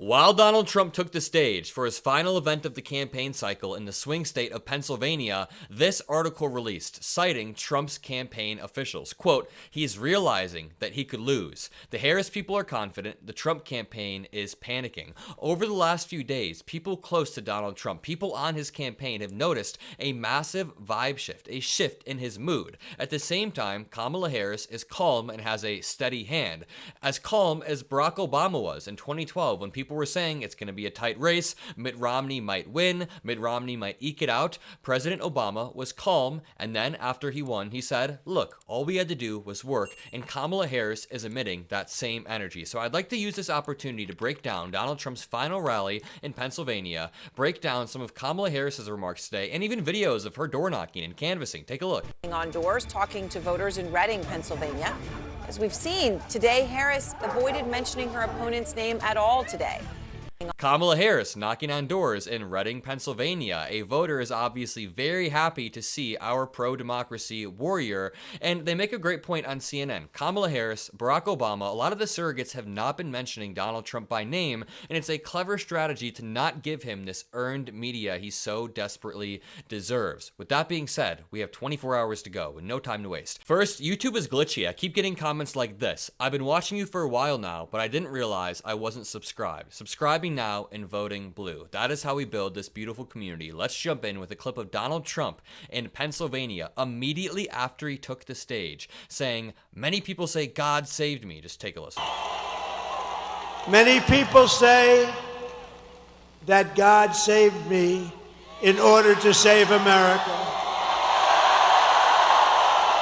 While Donald Trump took the stage for his final event of the campaign cycle in the swing state of Pennsylvania, this article released, citing Trump's campaign officials. Quote, "He's realizing that he could lose. The Harris people are confident. The Trump campaign is panicking." Over the last few days, people close to Donald Trump, people on his campaign have noticed a massive vibe shift, a shift in his mood. At the same time, Kamala Harris is calm and has a steady hand. As calm as Barack Obama was in 2012 when people were saying it's going to be a tight race, Mitt Romney might win, Mitt Romney might eke it out. President Obama was calm, and then after he won, he said, look, all we had to do was work, and Kamala Harris is emitting that same energy. So I'd like to use this opportunity to break down Donald Trump's final rally in Pennsylvania, break down some of Kamala Harris's remarks today, and even videos of her door knocking and canvassing. Take a look. On doors, talking to voters in Reading, Pennsylvania. As we've seen today, Harris avoided mentioning her opponent's name at all today. Kamala Harris knocking on doors in Reading, Pennsylvania. A voter is obviously very happy to see our pro-democracy warrior, and they make a great point on CNN. Kamala Harris, Barack Obama, a lot of the surrogates have not been mentioning Donald Trump by name, and it's a clever strategy to not give him this earned media he so desperately deserves. With that being said, we have 24 hours to go with no time to waste. First, YouTube is glitchy. I keep getting comments like this. I've been watching you for a while now, but I didn't realize I wasn't subscribed. Subscribing now and voting blue. That is how we build this beautiful community. Let's jump in with a clip of Donald Trump in Pennsylvania immediately after he took the stage, saying, "Many people say God saved me." Just take a listen. Many people say that God saved me in order to save America.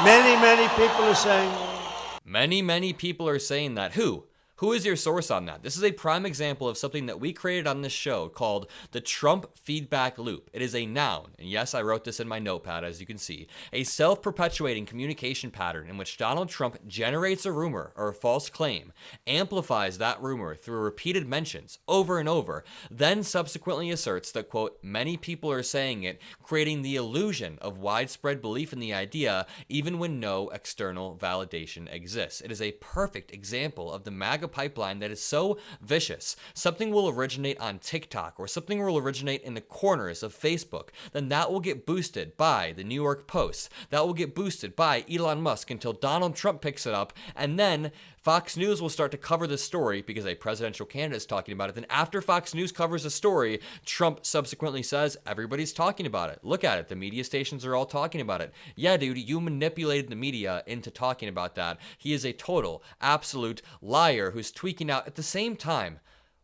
Many people are saying that. Many people are saying that. Who? Who is your source on that? This is a prime example of something that we created on this show called the Trump feedback loop. It is a noun, and yes, I wrote this in my notepad, as you can see, a self-perpetuating communication pattern in which Donald Trump generates a rumor or a false claim, amplifies that rumor through repeated mentions over and over, then subsequently asserts that, quote, "many people are saying it," creating the illusion of widespread belief in the idea, even when no external validation exists. It is a perfect example of the MAGA pipeline that is so vicious. Something will originate on TikTok or something will originate in the corners of Facebook. Then that will get boosted by the New York Post. That will get boosted by Elon Musk until Donald Trump picks it up. And then Fox News will start to cover this story because a presidential candidate is talking about it. Then after Fox News covers the story, Trump subsequently says, everybody's talking about it. Look at it. The media stations are all talking about it. Yeah, dude, you manipulated the media into talking about that. He is a total, absolute liar who's tweaking out at the same time.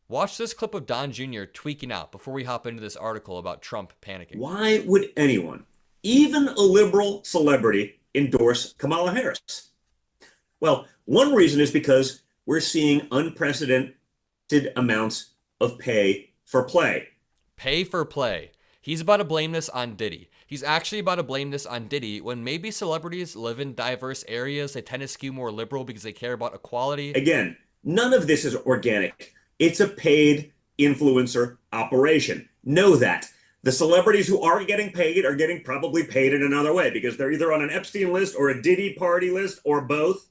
Watch this clip of Don Jr. tweaking out before we hop into this article about Trump panicking. Why would anyone, even a liberal celebrity, endorse Kamala Harris? Well, one reason is because we're seeing unprecedented amounts of pay for play. Pay for play. He's about to blame this on Diddy. He's actually about to blame this on Diddy when maybe celebrities live in diverse areas. They tend to skew more liberal because they care about equality. Again, none of this is organic. It's a paid influencer operation. Know that. The celebrities who are getting paid are getting probably paid in another way because they're either on an Epstein list or a Diddy party list or both.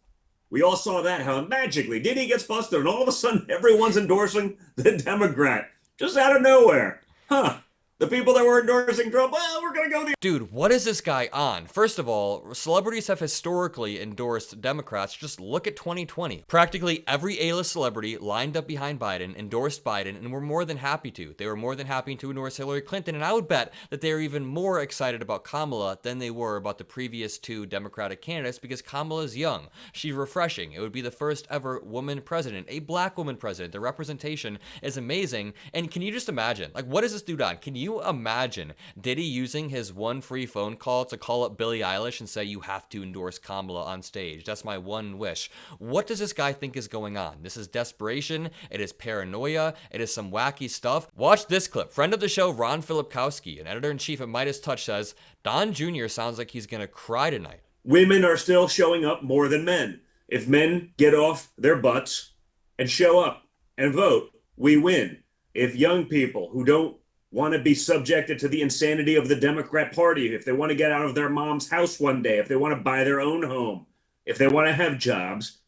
We all saw that, how magically Diddy gets busted and all of a sudden everyone's endorsing the Democrat. Just out of nowhere. Huh. The people that were endorsing Trump, well, we're going to go the... Dude, what is this guy on? First of all, celebrities have historically endorsed Democrats. Just look at 2020. Practically every A-list celebrity lined up behind Biden, endorsed Biden, and were more than happy to. They were more than happy to endorse Hillary Clinton, and I would bet that they are even more excited about Kamala than they were about the previous two Democratic candidates because Kamala's young. She's refreshing. It would be the first ever woman president, a black woman president. The representation is amazing, and can you just imagine? Like, what is this dude on? Can you imagine Diddy using his one free phone call to call up Billie Eilish and say, you have to endorse Kamala on stage? That's my one wish. What does this guy think is going on? This is desperation. It is paranoia. It is some wacky stuff. Watch this clip. Friend of the show, Ron Filipkowski, an editor-in-chief at MeidasTouch, says, Don Jr. sounds like he's going to cry tonight. Women are still showing up more than men. If men get off their butts and show up and vote, we win. If young people who don't want to be subjected to the insanity of the Democrat Party, if they want to get out of their mom's house one day, if they want to buy their own home, if they want to have jobs,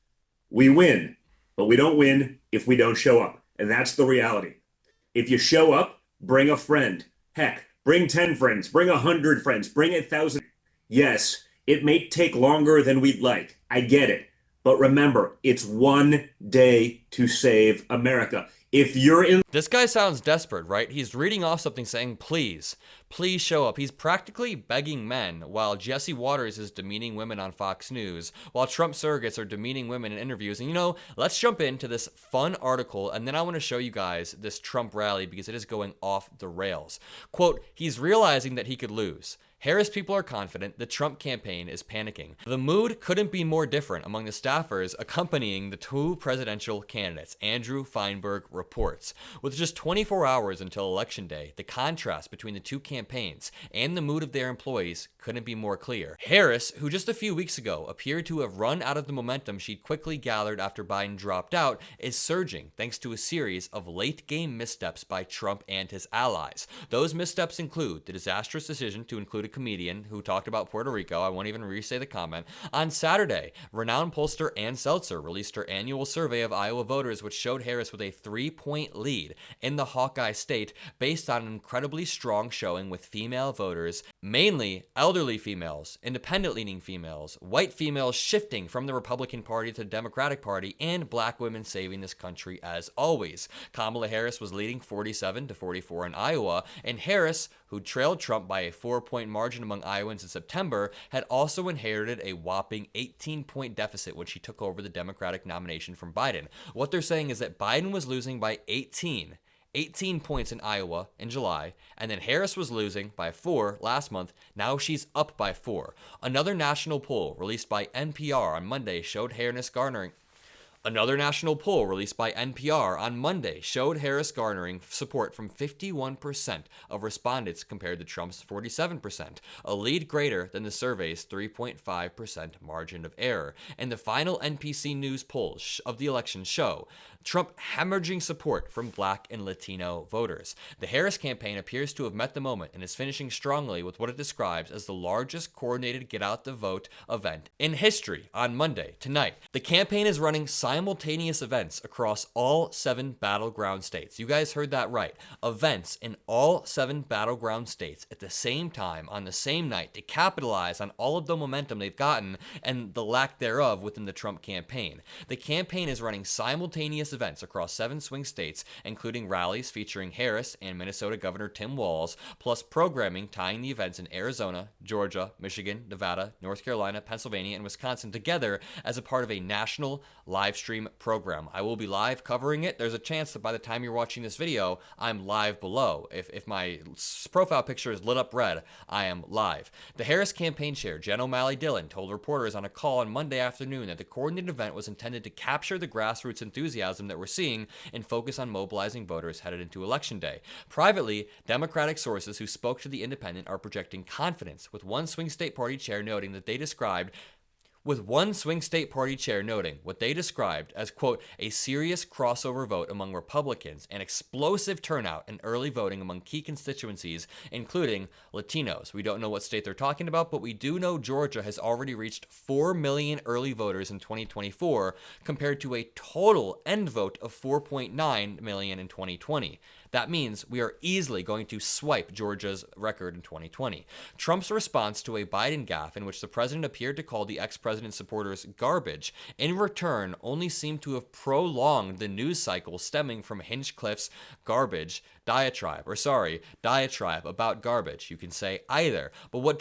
we win. But we don't win if we don't show up. And that's the reality. If you show up, bring a friend. Heck, bring 10 friends, bring 100 friends, bring 1,000. Yes, it may take longer than we'd like. I get it. But remember, it's one day to save America. If you're in... This guy sounds desperate, right? He's reading off something saying, please show up. He's practically begging men, while Jesse Waters is demeaning women on Fox News, while Trump surrogates are demeaning women in interviews. And you know, let's jump into this fun article, and then I want to show you guys this Trump rally because it is going off the rails. Quote, he's realizing that he could lose. Harris people are confident. The Trump campaign is panicking. The mood couldn't be more different among the staffers accompanying the two presidential candidates, Andrew Feinberg reports. With just 24 hours until Election Day, the contrast between the two campaigns and the mood of their employees couldn't be more clear. Harris, who just a few weeks ago appeared to have run out of the momentum she'd quickly gathered after Biden dropped out, is surging thanks to a series of late-game missteps by Trump and his allies. Those missteps include the disastrous decision to include a comedian who talked about Puerto Rico. I won't even re-say the comment. On Saturday, renowned pollster Ann Seltzer released her annual survey of Iowa voters, which showed Harris with a 3-point lead in the Hawkeye state based on an incredibly strong showing with female voters, mainly elderly females, independent-leaning females, white females shifting from the Republican Party to the Democratic Party, and black women saving this country as always. Kamala Harris was leading 47-44 in Iowa, and Harris, who trailed Trump by a 4-point margin among Iowans in September, had also inherited a whopping 18-point deficit when she took over the Democratic nomination from Biden. What they're saying is that Biden was losing by 18 points in Iowa in July, and then Harris was losing by 4 last month. Now she's up by 4. Another national poll released by NPR on Monday showed Harris garnering support from 51% of respondents compared to Trump's 47%, a lead greater than the survey's 3.5% margin of error. And the final NPC News polls of the election show Trump hemorrhaging support from black and Latino voters. The Harris campaign appears to have met the moment and is finishing strongly with what it describes as the largest coordinated get-out-the-vote event in history on Monday, tonight. The campaign is running simultaneous events across all 7 battleground states. You guys heard that right. Events in all 7 battleground states at the same time on the same night to capitalize on all of the momentum they've gotten and the lack thereof within the Trump campaign. The campaign is running simultaneous events across 7 swing states, including rallies featuring Harris and Minnesota Governor Tim Walz, plus programming tying the events in Arizona, Georgia, Michigan, Nevada, North Carolina, Pennsylvania, and Wisconsin together as a part of a national live stream program. I will be live covering it. There's a chance that by the time you're watching this video, I'm live below. If my profile picture is lit up red, I am live. The Harris campaign chair, Jen O'Malley Dillon, told reporters on a call on Monday afternoon that the coordinated event was intended to capture the grassroots enthusiasm that we're seeing and focus on mobilizing voters headed into Election Day. Privately, Democratic sources who spoke to The Independent are projecting confidence, with one swing state party chair noting what they described as, quote, a serious crossover vote among Republicans and explosive turnout in early voting among key constituencies, including Latinos. We don't know what state they're talking about, but we do know Georgia has already reached 4 million early voters in 2024, compared to a total end vote of 4.9 million in 2020. That means we are easily going to swipe Georgia's record in 2020. Trump's response to a Biden gaffe in which the president appeared to call the ex-president's supporters garbage, in return only seemed to have prolonged the news cycle stemming from Hinchcliffe's diatribe about garbage. You can say either, but what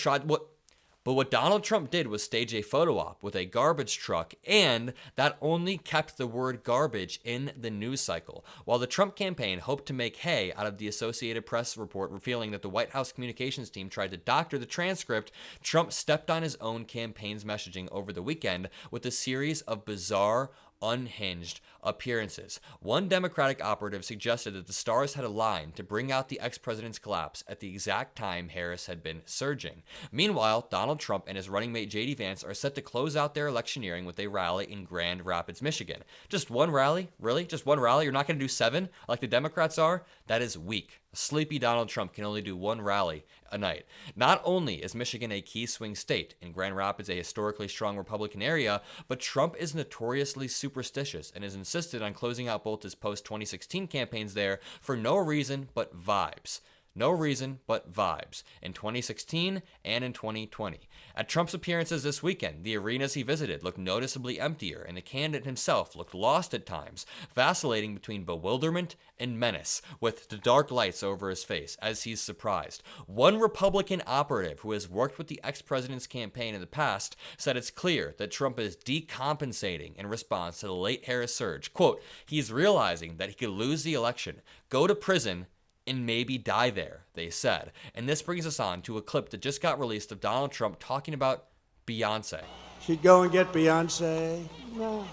Donald Trump did was stage a photo op with a garbage truck, and that only kept the word garbage in the news cycle. While the Trump campaign hoped to make hay out of the Associated Press report revealing that the White House communications team tried to doctor the transcript, Trump stepped on his own campaign's messaging over the weekend with a series of bizarre, unhinged appearances. One Democratic operative suggested that the stars had aligned to bring out the ex-president's collapse at the exact time Harris had been surging. Meanwhile, Donald Trump and his running mate J.D. Vance are set to close out their electioneering with a rally in Grand Rapids, Michigan. Just one rally? Really? Just one rally? You're not going to do 7 like the Democrats are? That is weak. A sleepy Donald Trump can only do 1 rally a night. Not only is Michigan a key swing state and Grand Rapids a historically strong Republican area, but Trump is notoriously superstitious and is insisted on closing out both his post-2016 campaigns there for no reason but vibes. No reason but vibes in 2016 and in 2020. At Trump's appearances this weekend, the arenas he visited looked noticeably emptier, and the candidate himself looked lost at times, vacillating between bewilderment and menace, with the dark lights over his face as he's surprised. One Republican operative who has worked with the ex-president's campaign in the past said it's clear that Trump is decompensating in response to the late Harris surge. Quote, he's realizing that he could lose the election, go to prison, and maybe die there, they said. And this brings us on to a clip that just got released of Donald Trump talking about Beyonce. She'd go and get Beyonce. No.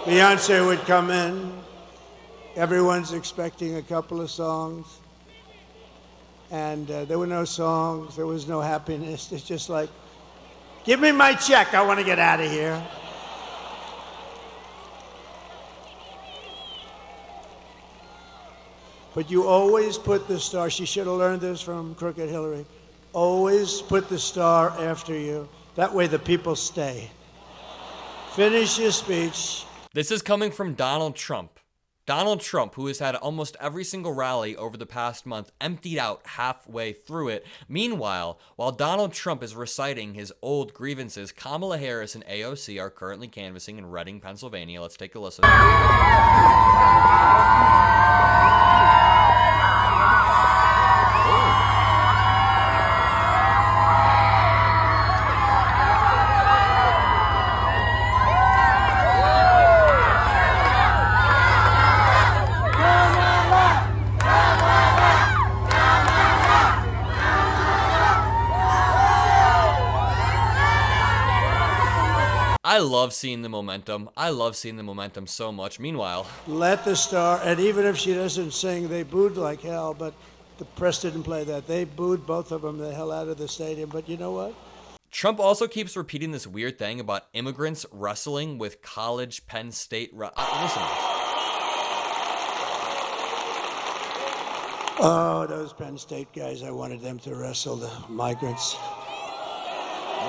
Beyonce would come in. Everyone's expecting a couple of songs. And there were no songs. There was no happiness. It's just like, give me my check. I want to get out of here. But you always put the star. She should have learned this from Crooked Hillary. Always put the star after you. That way the people stay. Finish your speech. This is coming from Donald Trump. Donald Trump, who has had almost every single rally over the past month emptied out halfway through it. Meanwhile, while Donald Trump is reciting his old grievances, Kamala Harris and AOC are currently canvassing in Reading, Pennsylvania. Let's take a listen. I love seeing the momentum. I love seeing the momentum so much. Meanwhile, let the star, and even if she doesn't sing, they booed like hell, but the press didn't play that. They booed both of them the hell out of the stadium. But you know what? Trump also keeps repeating this weird thing about immigrants wrestling with college Penn State. Listen to this. Oh, those Penn State guys, I wanted them to wrestle the migrants.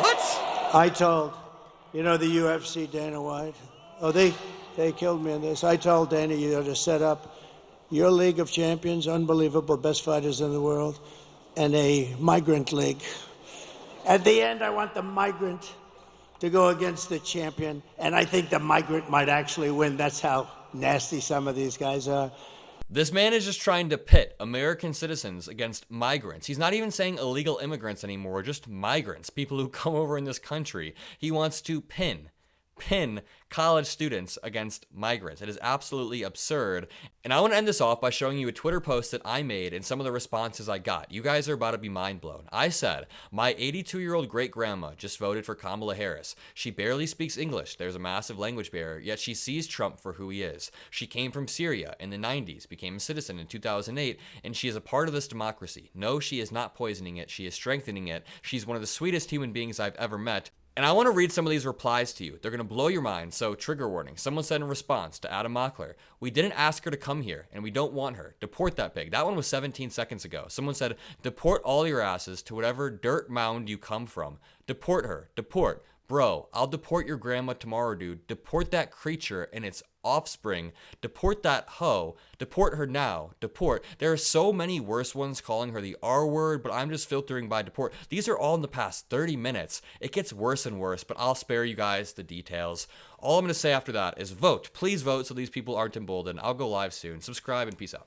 What? I told, you know, the UFC, Dana White. Oh, they killed me in this. I told Dana, you know, to set up your League of Champions, unbelievable, best fighters in the world, and a migrant league. At the end, I want the migrant to go against the champion, and I think the migrant might actually win. That's how nasty some of these guys are. This man is just trying to pit American citizens against migrants. He's not even saying illegal immigrants anymore, just migrants, people who come over in this country. He wants to pin college students against migrants. It is absolutely absurd. And I want to end this off by showing you a Twitter post that I made and some of the responses I got. You guys are about to be mind blown. I said, my 82-year-old great-grandma just voted for Kamala Harris. She barely speaks English. There's a massive language barrier, yet she sees Trump for who he is. She came from Syria in the 90s, became a citizen in 2008, and she is a part of this democracy. No, she is not poisoning it. She is strengthening it. She's one of the sweetest human beings I've ever met. And I want to read some of these replies to you. They're going to blow your mind, so trigger warning. Someone said in response to Adam Mockler, we didn't ask her to come here, and we don't want her. Deport that pig. That one was 17 seconds ago. Someone said, deport all your asses to whatever dirt mound you come from. Deport her. Deport. Bro, I'll deport your grandma tomorrow, dude. Deport that creature and its offspring. Deport that hoe. Deport her now. Deport. There are so many worse ones calling her the R word, but I'm just filtering by deport. These are all in the past 30 minutes. It gets worse and worse, but I'll spare you guys the details. All I'm going to say after that is vote. Please vote so these people aren't emboldened. I'll go live soon. Subscribe and peace out.